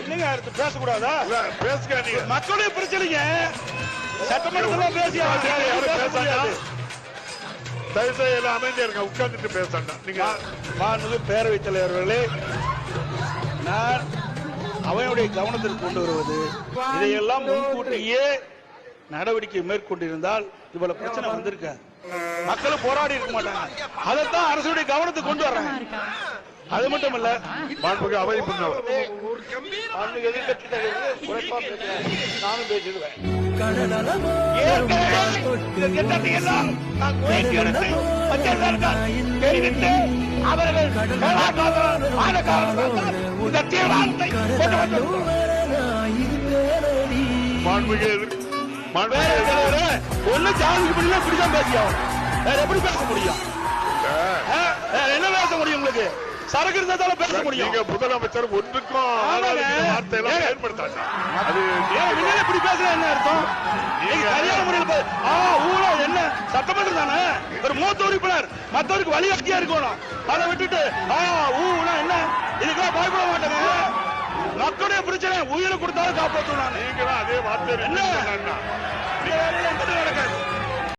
என்னங்க பேசக்கூடாதா? பேசுங்க, நீங்க மக்களுடைய பிரச்சனைங்க. சட்டமன்றத்துல பேசியா தயவுசெய்து அமைதியா இருங்க, உட்கார்ந்துட்டு பேசண்டா. நீங்க மாண்புமிகு பேரவைத் தலைவர்களே, நான் அவையுடைய கவனத்திற்கு கொண்டு வருவது, இதையெல்லாம் முன்கூட்டியே நடவடிக்கை மேற்கொண்டிருந்தால் இவ்வளவு பிரச்சனை வந்திருக்க, மக்களும் போராடி இருக்க மாட்டாங்க. அதைத்தான் அரசுடைய கவனத்துக்கு கொண்டு வர்றாங்க. அது மட்டும் இல்ல, மாண்புமிகு அவை முன்னவர் எதிர்கட்சி தலைவர் உரைப்பா பேசுறேன், நானும் பேசிடுவேன். ஒண்ணு ஜாதிக்கு பிடிக்கலாம், இப்படிதான் பேசியாகும். வேற எப்படி பேச முடியும்? என்ன பேச முடியும்? உங்களுக்கு சரக்கு இருந்தால பேச முடியும். நீங்க முதலமைச்சர் ஒன்றுக்கும் வார்த்தையெல்லாம் பயன்படுத்தாங்க. அது இப்படி பேசுற என்ன அர்த்தம்? சரியான முறையில் ஊழல் என்ன சட்டமன்றம் தானே, ஒரு மூத்த உறுப்பினர் மற்றவருக்கு வழிகாட்டியா இருக்கணும். அதை விட்டுட்டு ஊழல் என்ன, இதுக்கெல்லாம் பயப்பட மாட்டாங்க. மக்களுடைய பிரச்சனை உயிரை கொடுத்தாலும் காப்பாற்றணும். நீங்களும் அதே வார்த்தை என்ன நடக்காது.